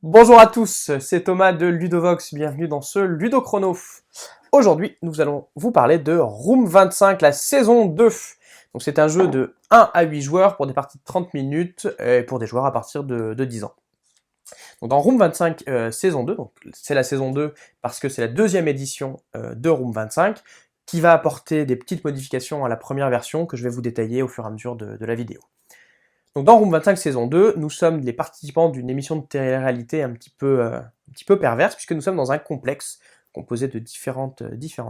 Bonjour à tous, c'est Thomas de Ludovox, bienvenue dans ce Ludochrono. Aujourd'hui, nous allons vous parler de Room 25, la saison 2. Donc c'est un jeu de 1 à 8 joueurs pour des parties de 30 minutes et pour des joueurs à partir de 10 ans. Donc dans Room 25 saison 2, donc c'est la saison 2 parce que c'est la deuxième édition de Room 25 qui va apporter des petites modifications à la première version que je vais vous détailler au fur et à mesure de la vidéo. Donc dans Room 25 saison 2, nous sommes les participants d'une émission de télé-réalité un petit peu perverse, puisque nous sommes dans un complexe composé de différentes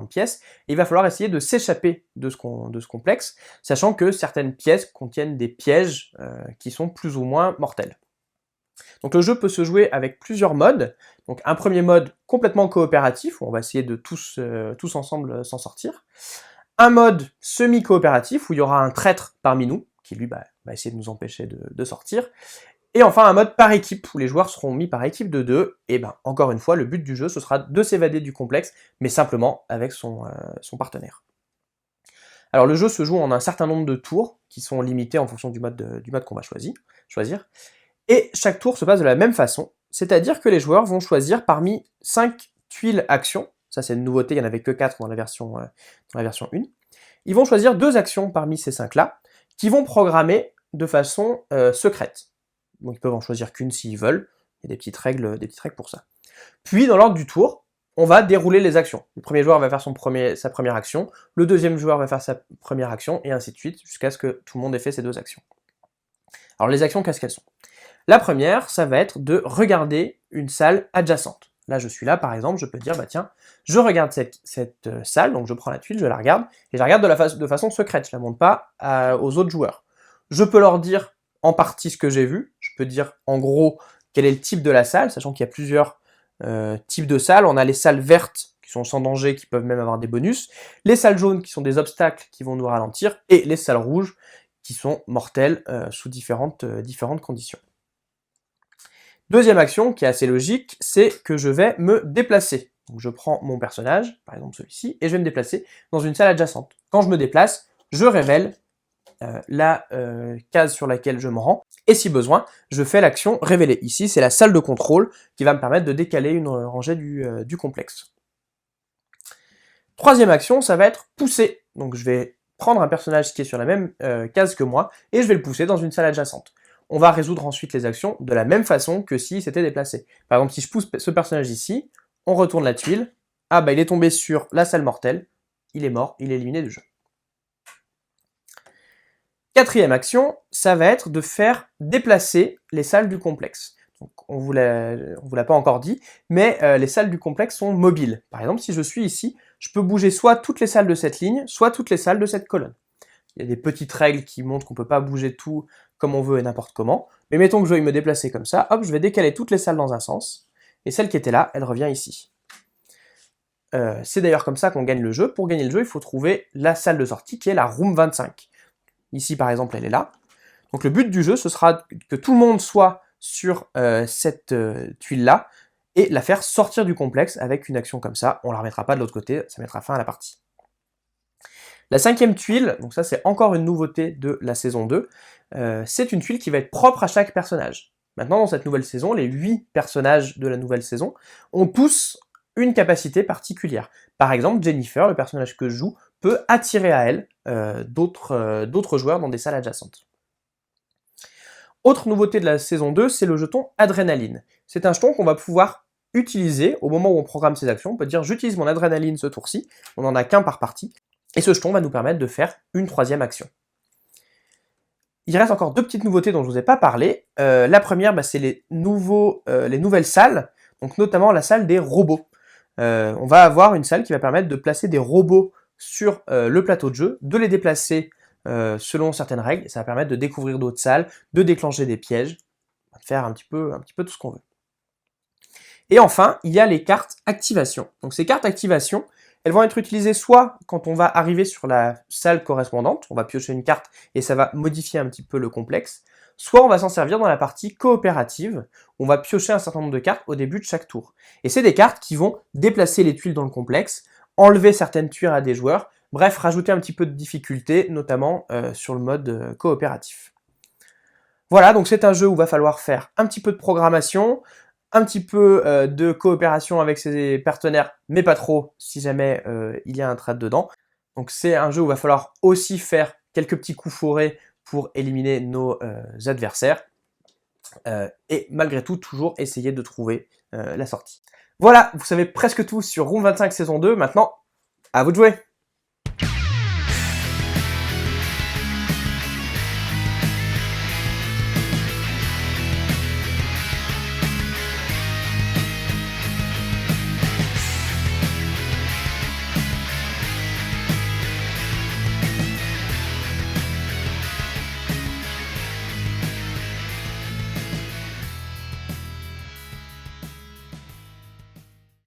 pièces, et il va falloir essayer de s'échapper de ce complexe, sachant que certaines pièces contiennent des pièges qui sont plus ou moins mortels. Donc le jeu peut se jouer avec plusieurs modes. Donc un premier mode complètement coopératif, où on va essayer de tous ensemble s'en sortir. Un mode semi-coopératif, où il y aura un traître parmi nous, qui lui va essayer de nous empêcher de sortir. Et enfin un mode par équipe, où les joueurs seront mis par équipe de 2, et encore une fois, le but du jeu, ce sera de s'évader du complexe, mais simplement avec son partenaire. Alors le jeu se joue en un certain nombre de tours, qui sont limités en fonction du mode qu'on va choisir, et chaque tour se passe de la même façon, c'est-à-dire que les joueurs vont choisir parmi 5 tuiles actions, ça c'est une nouveauté, il n'y en avait que 4 dans la version 1, ils vont choisir 2 actions parmi ces 5-là, qui vont programmer de façon secrète. Donc ils peuvent en choisir qu'une s'ils veulent, il y a des petites règles pour ça. Puis dans l'ordre du tour, on va dérouler les actions. Le premier joueur va faire sa première action, le deuxième joueur va faire sa première action, et ainsi de suite, jusqu'à ce que tout le monde ait fait ses 2 actions. Alors les actions, qu'est-ce qu'elles sont? La première, ça va être de regarder une salle adjacente. Là, je suis là, par exemple, je peux dire, tiens, je regarde cette salle, donc je prends la tuile, je la regarde, et je la regarde de façon secrète, je la montre pas aux autres joueurs. Je peux leur dire en partie ce que j'ai vu, je peux dire en gros quel est le type de la salle, sachant qu'il y a plusieurs types de salles. On a les salles vertes qui sont sans danger, qui peuvent même avoir des bonus, les salles jaunes qui sont des obstacles qui vont nous ralentir, et les salles rouges qui sont mortelles sous différentes conditions. Deuxième action, qui est assez logique, c'est que je vais me déplacer. Donc je prends mon personnage, par exemple celui-ci, et je vais me déplacer dans une salle adjacente. Quand je me déplace, je révèle la case sur laquelle je me rends, et si besoin, je fais l'action révéler. Ici, c'est la salle de contrôle qui va me permettre de décaler une rangée du complexe. Troisième action, ça va être pousser. Donc je vais prendre un personnage qui est sur la même case que moi, et je vais le pousser dans une salle adjacente. On va résoudre ensuite les actions de la même façon que s'il s'était déplacé. Par exemple, si je pousse ce personnage ici, on retourne la tuile, il est tombé sur la salle mortelle, il est mort, il est éliminé du jeu. Quatrième action, ça va être de faire déplacer les salles du complexe. Donc, on vous l'a pas encore dit, mais les salles du complexe sont mobiles. Par exemple, si je suis ici, je peux bouger soit toutes les salles de cette ligne, soit toutes les salles de cette colonne. Il y a des petites règles qui montrent qu'on peut pas bouger tout comme on veut et n'importe comment, mais mettons que je veuille me déplacer comme ça, hop, je vais décaler toutes les salles dans un sens, et celle qui était là, elle revient ici. C'est d'ailleurs comme ça qu'on gagne le jeu. Pour gagner le jeu, il faut trouver la salle de sortie qui est la Room 25. Ici par exemple, elle est là. Donc le but du jeu, ce sera que tout le monde soit sur cette tuile-là, et la faire sortir du complexe avec une action comme ça, on la remettra pas de l'autre côté, ça mettra fin à la partie. La 5e tuile, donc ça c'est encore une nouveauté de la saison 2, c'est une tuile qui va être propre à chaque personnage. Maintenant dans cette nouvelle saison, les 8 personnages de la nouvelle saison ont tous une capacité particulière. Par exemple, Jennifer, le personnage que je joue, peut attirer à elle d'autres joueurs dans des salles adjacentes. Autre nouveauté de la saison 2, c'est le jeton Adrénaline. C'est un jeton qu'on va pouvoir utiliser au moment où on programme ses actions. On peut dire j'utilise mon adrénaline ce tour-ci, on n'en a qu'un par partie, et ce jeton va nous permettre de faire une 3e action. Il reste encore 2 petites nouveautés dont je ne vous ai pas parlé. La première, c'est les nouvelles salles, donc notamment la salle des robots. On va avoir une salle qui va permettre de placer des robots sur le plateau de jeu, de les déplacer selon certaines règles, et ça va permettre de découvrir d'autres salles, de déclencher des pièges, de faire un petit peu tout ce qu'on veut. Et enfin, il y a les cartes activation. Donc ces cartes activation, elles vont être utilisées soit quand on va arriver sur la salle correspondante, on va piocher une carte et ça va modifier un petit peu le complexe, soit on va s'en servir dans la partie coopérative, où on va piocher un certain nombre de cartes au début de chaque tour. Et c'est des cartes qui vont déplacer les tuiles dans le complexe, enlever certaines tuiles à des joueurs, bref, rajouter un petit peu de difficulté, notamment sur le mode coopératif. Voilà, donc c'est un jeu où il va falloir faire un petit peu de programmation, un petit peu de coopération avec ses partenaires, mais pas trop si jamais il y a un trade dedans. Donc c'est un jeu où il va falloir aussi faire quelques petits coups forés pour éliminer nos adversaires. Et malgré tout, toujours essayer de trouver la sortie. Voilà, vous savez presque tout sur Room 25 saison 2. Maintenant, à vous de jouer!